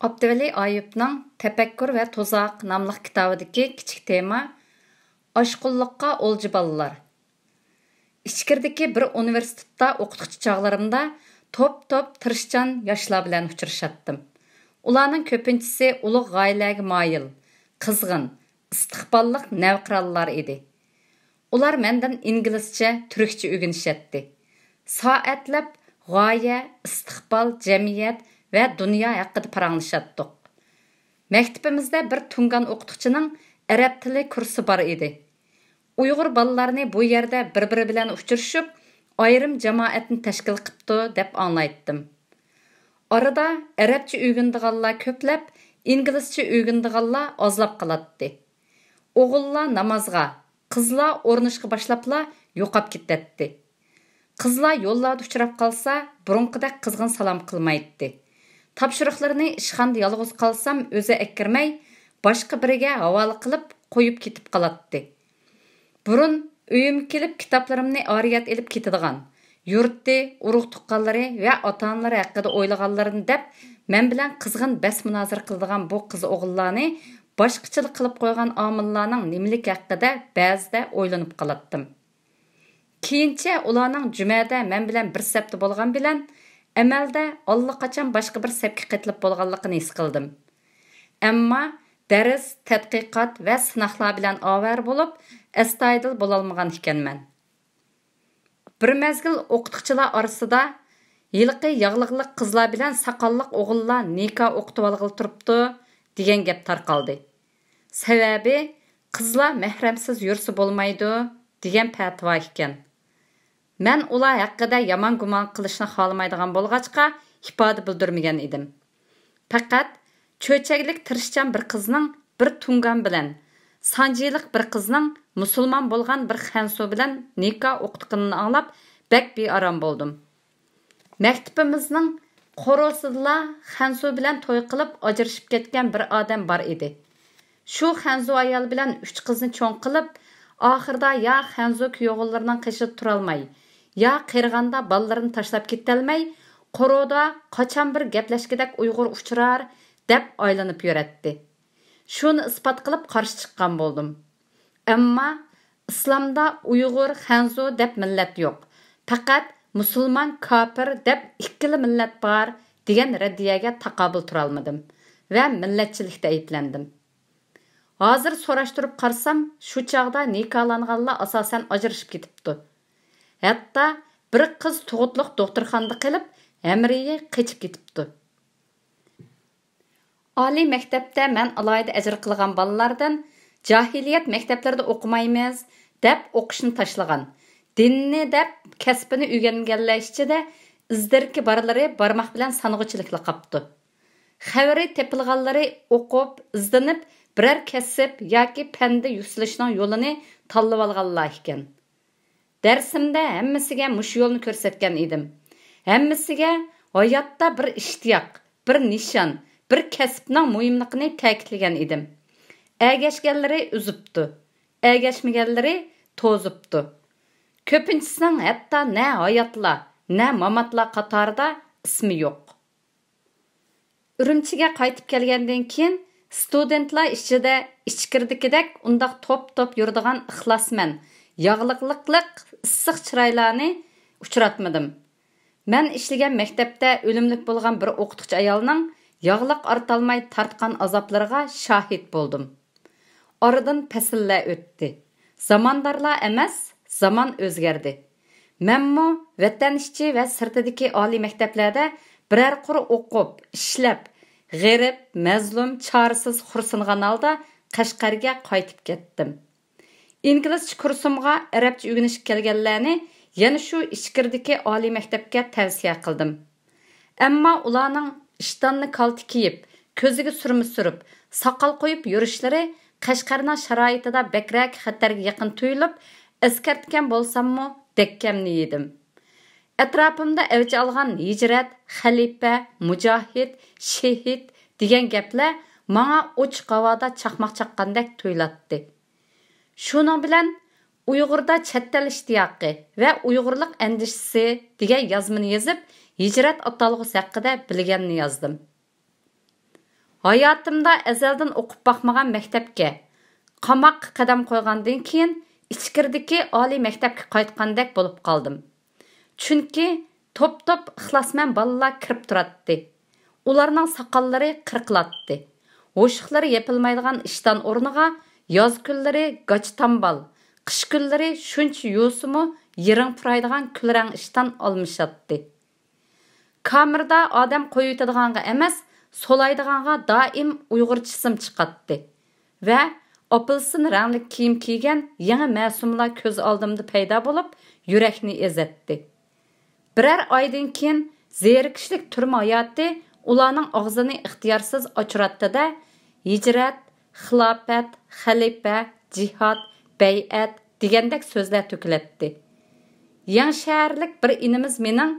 Abduvali Ayubning Tafakkur va Tuzaq nomli kitobidagi kichik tema Oshqulliqqa o'lji bolalar. Ichkirdagi bir universitetda o'qituvchi chog'larimda top-top tirishchan yoshlar bilan uchrashatdim. Ularning ko'pinchisi ulug' g'oyalarga moyil, qizg'in, istiqbolliq navqironlar edi. Ular mendan inglizcha, turkcha o'rganishyapti. Soatlab g'oya, istiqbol, jamiyat va dunyo haqida paranglashdik. Maktabimizda bir tungan o'qituvchining arab tili kursi bor edi. Uyg'ur bolalarni bu yerda bir-biri bilan uchrashib, ayrim jamoatni tashkil qilibdi deb anglaytdim. Orada arabcha o'rgandiganlar ko'plab, inglizcha o'rgandiganlar ozlab qolatdi. O'g'illar namozga, qizlar o'rnishga boshlabla yo'qab ketdi. Qizlar yo'llarda uchrab qolsa, burunqidek qizg'in salom qilmaydi. Topshiriqlarini ishxonada yolg'iz qolsam, o'zi akkirmay, boshqa biriga havola qilib qo'yib ketib qolatdi. Burun uyim kelib kitoblarimni oriyat elib ketadigan, yurtni, urug' tuqqanlari va ota-onalari haqida o'ylaganlarini deb, men bilan qizg'in bas munozir qiladigan bu qiz o'g'illarni boshqachilik qilib qo'ygan omillarning nimalik haqida ba'zida o'ylanib qolatdim. Keyincha ularning jumada men bilan bir sapda bo'lgan bilan amalda allaqachon boshqa bir sapga qaytilib bo'lganligini his qildim. Ammo dars, tadqiqot va sinoqlar bilan ovar bo'lib, astoydil bo'la olmagan ekanman. Bir mezgil o'qituvchilar orasida yilqi yog'liqliq qizlar bilan saqolliq o'g'illar nikoh o'qitib olg'il turibdi degan gap tarqaldi. Sababi qizlar mahramsiz yursa bo'lmaydi degan fatvo ekan. Men ular haqida yomon gumon qilishni xohlamaydigan bo'lg'achqa ifoda bildirmagan edim. Faqat cho'chaklik tirishchan bir qizning bir tungan bilan, sanjilik bir qizning musulmon bo'lgan bir xansu bilan nikoh o'qitganini anglab, bak bearam bo'ldim. Maktabimizning qo'rosidla xansu bilan to'y qilib ajrashib ketgan bir odam bor edi. Shu xansu ayol bilan 3 qizni cho'ng qilib, oxirida ya xansu kuyovlarining qishida tura olmay, ya qirg'anda ballarini tashlab ketolmay, qoroda qachon bir gaplashgidek Uyg'ur uchrar deb aylanib yuratdi. Shuni isbot qilib qarshi chiqqan bo'ldim. Ammo islomda Uyg'ur, xanzu deb millat yo'q. Faqat musulmon, kofir deb ikkili millat bor degan raddiyaga taqobil tura olmadim va millatchilikda ayblandim. Hozir so'rashtirib qarsam, shu chog'da nikohlanganlar asosan ajrashib ketibdi. Hatto bir qiz tug'utliq doktorxonada qilib, amriyi qechib ketibdi. Oliy maktabda men alohida ajr qilgan bolalardan jahiliyat maktablarida o'qimaymiz deb o'qishni tashlagan. Dinni deb kasbini o'rganganlar ichida izdirki borlari barmoq bilan sanog'ichilikla qapti. Xabari tepilganlari o'qib, izdanib, biror kasb yoki fanda yuksalishning yo'lini tanlab olganlar ekan. Darsimda hammasiga mush yo'lni ko'rsatgan edim. Hammasiga hayotda bir ishtiyoq, bir nishon, bir kasbning muhimligini ta'kidlagan edim. Agashganlari uzibdi, agashmaganlari to'zibdi. Ko'pinchisining hatto na hayotlar, na mamatlar qatorida ismi yo'q. Urumchiga qaytib kelgandan keyin studentlar ichida ichkirdikidek undaq top-top yuradigan ixlosman, yog'liqliq, issiq chiroylarni uchratmadim. Men ishlagan maktabda o'limlik bo'lgan bir o'qituvchi ayolning yog'liq ortolmay tartgan azoblariga shohid bo'ldim. Oradan fasllar o'tdi. Zamondarlar emas, zamon o'zgardi. Menmu vatan ichi va sirtidagi oliy maktablarda biror qur o'qib, ishlab, g'arib, mazlum, chorasiz xursingan holda Qashqarga qaytib ketdim. İngilizce kursimga arabcha o'rganishga kelganlarni yana shu ichkirdagi oliy maktabga tavsiya qildim. Ammo ularning ishtonni kalti kiyib, ko'ziga surma surib, soqol qo'yib yurishlari Qashqarning sharoitida bakrak xatarga yaqin tuyulib, eskartgan bo'lsammi, dekkamni yedim. Atrofimda avj olgan hijrat, xalifa, mujohid, shehid degan gaplar menga uch havoda chaqmoq chaqqandek tuyulatdi. Shuning bilan Uyg'urda chettal ishtiyoqi va Uyg'urlik andishisi degan yozmani yozib, hijrat atalg'usi haqida bilganini yozdim. Hayatımda əzəldən oqub baxmagan məktəbə, qamaq qadam qoyğandan keyin İçkirdəki ali məktəbə qayıtqandək bo'lib qaldım. Chunki top-top ixlasmən balalar kirib turatdı. Ularning saqallari qirqilatdi. O'shiqlari yepilmaydigan ishdan o'rniga yoz kunlari gach-tambal, qish kunlari shuncha yo'simu yiring puraydigan kulrang ishdan olmishatdi. Kamerda odam qo'yitadiganға emas, solaydiganga doim uyg'urcha ism chiqatdi va opilsin rangli kiyim kiygan yangi ma'sumlar ko'z oldimda paydo bo'lib, yurakni ezatdi. Birer oydan keyin zerikishlik turma hayoti ularning og'zini ixtiyorsiz ochiratdi-da, hijrat, xilofat, xalifa, jihad, bay'at degandek so'zlar to'kilatdi. Yangi shaharlik bir inimiz mening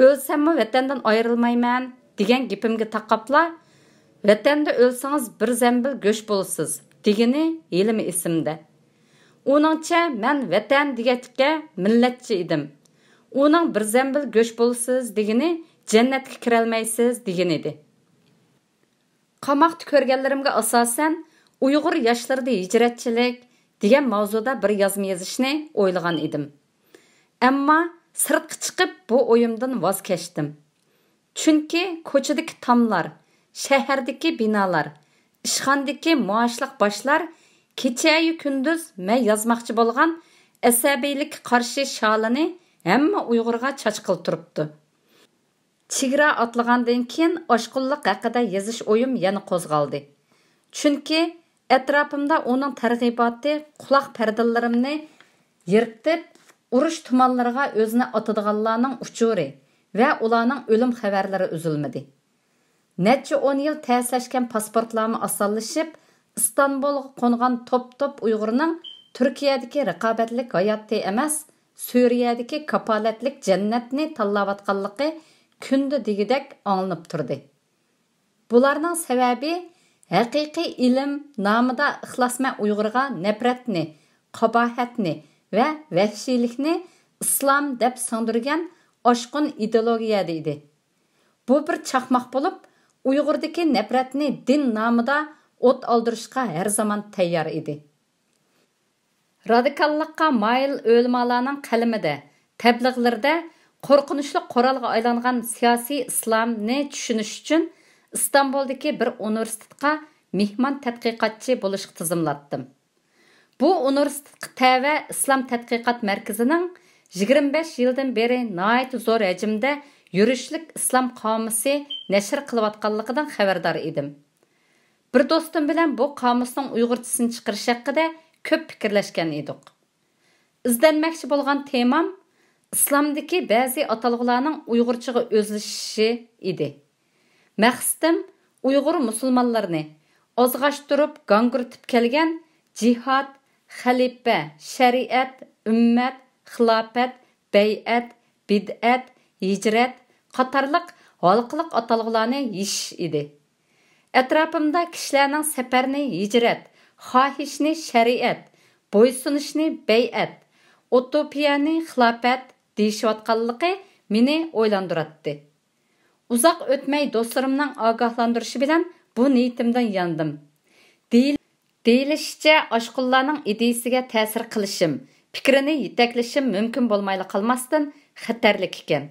"O'lsammi vatandan ayrilmayman" degan gapimga taqabla, "Vatanda o'lsangiz bir zambil go'sht bo'lasiz" degani elimi esimda. Uningcha men vatan degatga millatchi edim. Uning bir zambil go'sht bo'lasiz degani jannatga kira olmaysiz degan edi. Qamoqda ko'rganlarimga asosan Uyg'ur yoshlarida hijratchilik degan mavzuda bir yozma yozishni o'ylagan edim. Ammo sirtqa chiqib bu o'yimdan voz kechdim. Chunki ko'chadagi tomlar, shahardagi binolar, ishxonadagi muoshliq boshlar kecha-yu kunduz men yozmoqchi bo'lgan asabiylik qarshi sholini hamma Uyg'urga chachqil turibdi. Chegara atlagandan keyin oshqulliq haqida yozish o'yim yana qo'zg'aldi. Chunki atrofimda uning targ'iboti quloq pardalarimni yirtib, urush tumanlariga o'zini otadiganlarning uchuri va ularning o'lim xabarlari uzilmadi. Necha 10 yil ta'sirlashgan pasportlarni osonlashib, Istanbulga qo'ngan top-top Uyg'urning Turkiyadagi raqobatlik hayotda emas, Suriyadagi kapolatlik jannatni tanlayotganligi kunda degidek anglanib turdi. Bularning sababi haqiqiy ilm nomida ixlosman Uyg'urga nafratni, qabohatni va vahshiylikni islom deb singdirgan oshqun ideologiya edi. Bu bir chaqmoq bo'lib, Uyg'urdagi nafratni din nomida o't oldirishga har zaman tayyor edi. Radikallikqa moyil o'lmalarning qalamida, tabliğlarda qo'rqinchli qurolga aylangan siyosiy islomni tushunish uchun İstanbuldagi bir universitetga mehmon tadqiqotchi bo'lishga tizimlatdim. Bu universitetga tava islom tadqiqot markazining 25 yildan beri nihoyat zo'r hajmda yurishlik islom qomusi nashr qilayotganligidan xabardor edim. Bir do'stim bilan bu qomusning uyg'urchasini chiqarish haqida ko'p fikrlashgan edik. İzlanmoqchi bo'lgan temam islomdagi ba'zi atalg'ularning uyg'urchaga o'zlashishi edi. Maqsadim Uyg'ur musulmonlarini ozg'ashtirib gangirtib kelgan jihad, xalifa, shariat, ummat, xilofat, bay'at, bid'at, hijrat qatorliq halqiliq atalg'ularni yeyish edi. Atrofimda kishilarning safarni hijrat, xohishni shariat, bo'ysunishni bay'at, utopiyani xilofat deyishayotganligi meni o'ylantirdi. Uzoq o'tmay do'stlarimning ogohlantirishi bilan bu niyatimdan yandim. Deyilishicha oshqullarning ideyasiga ta'sir qilishim, fikrini yetaklashim mumkin bo'lmayli qolmasdan xatarlik ekan.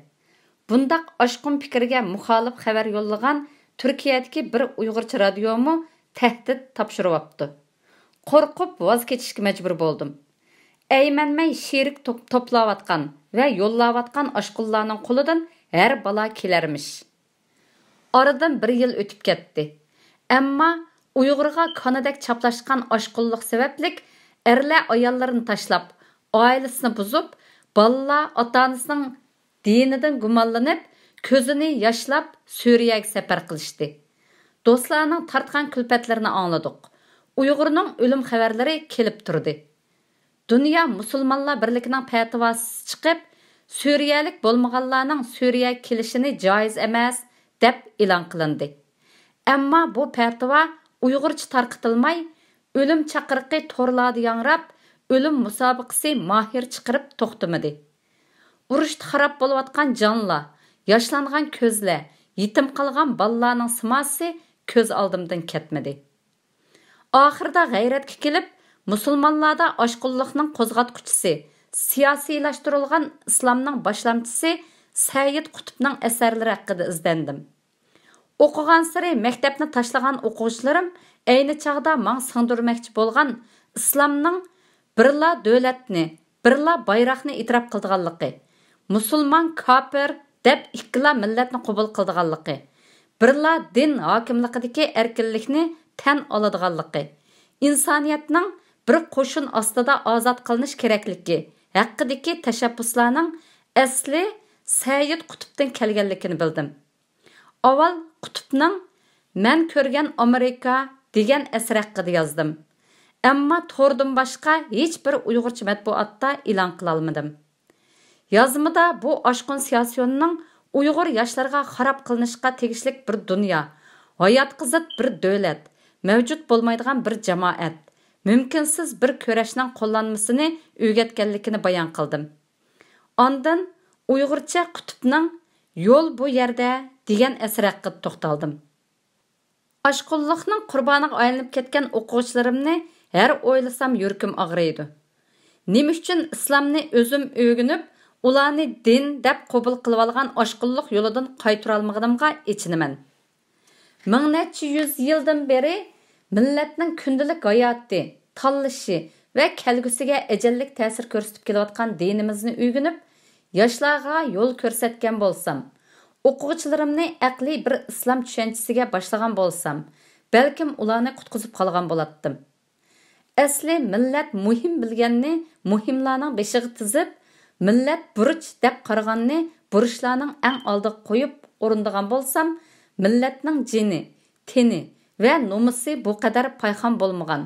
Bundaq oshqun fikrga muxolif xabar yo'llagan Turkiyadagi bir Uyg'urcha radiomu tahdid topshiribdi. Qo'rqib voz kechishga majbur bo'ldim. Aymanmay sherik to'playotgan va yo'llayotgan oshqullarning qo'lidan har balo kelarmish. Oradan 1 yil o'tib ketdi. Ammo Uyg'urga qonidak chaplashgan oshqullik sabablik erlar ayollarini tashlab, oilasini buzib, bolalar ota-onasining dinidan gumonlanib, ko'zini yoshlab Suriyaga safar qilishdi. Do'stlarning tartgan kulpatlarini angladik. Uyg'urning o'lim xabarlari kelib turdi. Dunyo musulmonlar birligining fatvosi chiqib, Suriyalik bo'lmaganlarning Suriyaga kelishini joiz emas deb e'lon qilindi. Ammo bu fatvo Uyg'urcha tarqatilmay, o'lim chaqiriqi torlarda yangrab, o'lim musobaqasi mahir chiqarib to'xtamadi. Urushda xarob bo'layotgan jonlar, yoshlangan ko'zlar, yetim qolgan bolalarning simosi ko'z oldimdan ketmadi. Oxirida g'ayratga kelib, musulmonlarda oshqulliqning qo'zg'atquchisi, siyosiylashtirilgan islomning boshlamchisi Sayyid Qutbning asarlari haqida izlandim. O'qigan sari maktabni tashlagan o'quvchilarim ayni chog'da men singdirmoqchi bo'lgan islomning birla davlatni, birla bayroqni e'tirof qildiganligi, musulmon kofir deb ikkila millatni qabul qildiganligi, birla din hokimligidagi erkinlikni tan oladiganligi, insoniyatning bir qo'shin ostida ozod qilinish kerakligi haqidagi tashabbuslarning asli Sayyid Qutbdan kelganligini bildim. Avval Qutbning "Men ko'rgan Amerika" degan asar haqida yozdim. Ammo to'rdan boshqa hech bir Uyg'urcha matbuotda e'lon qila olmadim. Yozmada bu oshqon siyosiyonning Uyg'ur yoshlarga xarob qilinishga tegishlik bir dunyo, hayotga zid bir davlat, mavjud bo'lmaydigan bir jamoat, mumkinsiz bir kurashning qo'llanmasini o'rgatganligini bayon qildim. Ondan Uyg'urcha Qutbning "Yo'l bu yerda" degan asar haqida to'xtaldim. Oshqulliqning qurboniga aylanib ketgan o'quvchilarimni har o'ylasam yurkim og'riydi. Nima uchun islomni o'zim o'rganib, ularni din deb qabul qilib olgan oshqulliq yo'lidan qaytara olmaganimga echinaman. Ming necha yuz yildan beri millatning kundalik hayoti, tanlashi va kelgusiga ajallik ta'sir ko'rsatib kelayotgan dinimizni o'rganib, yoshlarga yo'l ko'rsatgan bo'lsam, o'quvchilarimni aqliy bir islom tushunchasiga boshlagan bo'lsam, balkim ularni qutqizib qolgan bo'lardim. Asli millat muhim bilganni muhimlarning beshiga tizib, millat burch deb qaraganni burchlarning eng oldiga qo'yib o'rindigan bo'lsam, millatning jini, teni va nomusi bu qadar payxon bo'lmagan.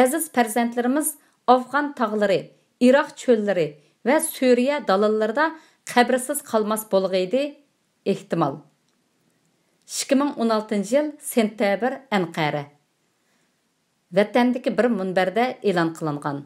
Aziz farzandlarimiz Afg'on tog'lari, Iroq cho'llari va Suriya dalillarida qabrsiz qolmas bo'lg'aydi ehtimol. 2016-yil sentabr Anqara. Vatandagi bir munbarda e'lon qilingan.